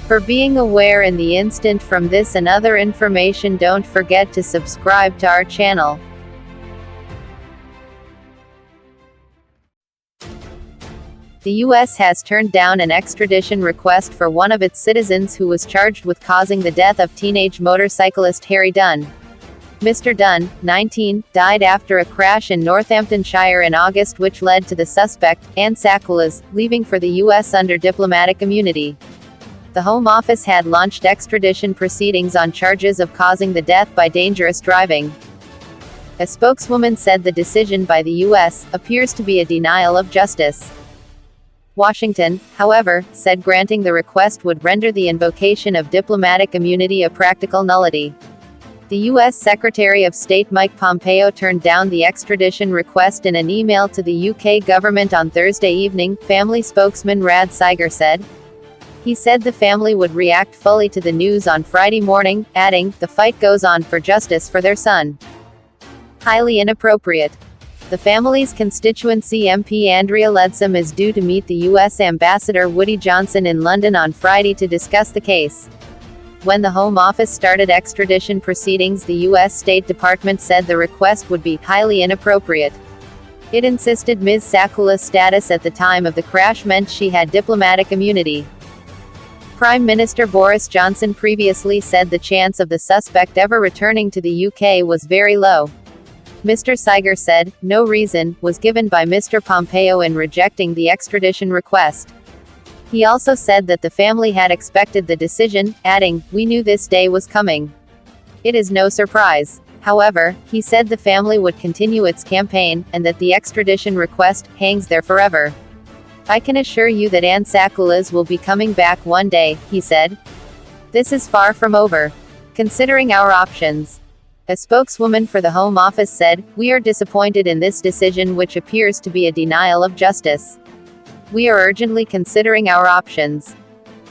For being aware in the instant from this and other information, don't forget to subscribe to our channel. The U.S. has turned down an extradition request for one of its citizens who was charged with causing the death of teenage motorcyclist Harry Dunn. Mr. Dunn, 19, died after a crash in Northamptonshire in August, which led to the suspect, Sacoolas, leaving for the U.S. under diplomatic immunity. The Home Office had launched extradition proceedings on charges of causing the death by dangerous driving. A spokeswoman said the decision by the U.S. appears to be a denial of justice. Washington, however, said granting the request would render the invocation of diplomatic immunity a practical nullity. The U.S. Secretary of State Mike Pompeo turned down the extradition request in an email to the UK government on Thursday evening, family spokesman Rad Seiger said. He said the family would react fully to the news on Friday morning, adding, "The fight goes on for justice for their son." Highly inappropriate. The family's constituency MP Andrea Leadsom is due to meet the U.S. Ambassador Woody Johnson in London on Friday to discuss the case. When the Home Office started extradition proceedings, the U.S. State Department said the request would be highly inappropriate. It insisted Ms. Sacoolas' status at the time of the crash meant she had diplomatic immunity. Prime Minister Boris Johnson previously said the chance of the suspect ever returning to the UK was very low. Mr. Seiger said, no reason was given by Mr. Pompeo in rejecting the extradition request. He also said that the family had expected the decision, adding, "We knew this day was coming. It is no surprise." However, he said the family would continue its campaign, and that the extradition request hangs there forever. "I can assure you that Sacoolas will be coming back one day," he said. "This is far from over. Considering our options." A spokeswoman for the Home Office said, "We are disappointed in this decision, which appears to be a denial of justice. We are urgently considering our options."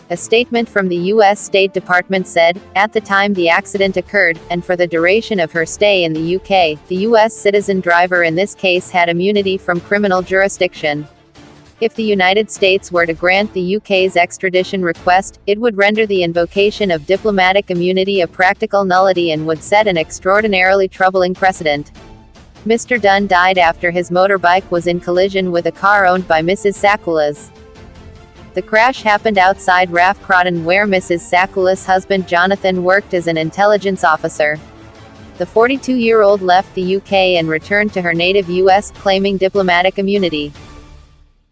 A statement from the U.S. State Department said, "At the time the accident occurred, and for the duration of her stay in the UK, the U.S. citizen driver in this case had immunity from criminal jurisdiction. If the United States were to grant the UK's extradition request, it would render the invocation of diplomatic immunity a practical nullity and would set an extraordinarily troubling precedent." Mr. Dunn died after his motorbike was in collision with a car owned by Mrs. Sacoolas. The crash happened outside Rath Crawton, where Mrs. Sacoolas' husband Jonathan worked as an intelligence officer. The 42-year-old left the UK and returned to her native US, claiming diplomatic immunity.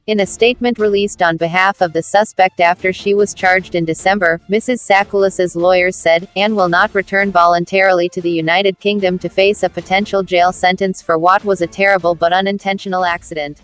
In a statement released on behalf of the suspect after she was charged in December, Mrs. Sacoolas' lawyers said, "Anne will not return voluntarily to the United Kingdom to face a potential jail sentence for what was a terrible but unintentional accident."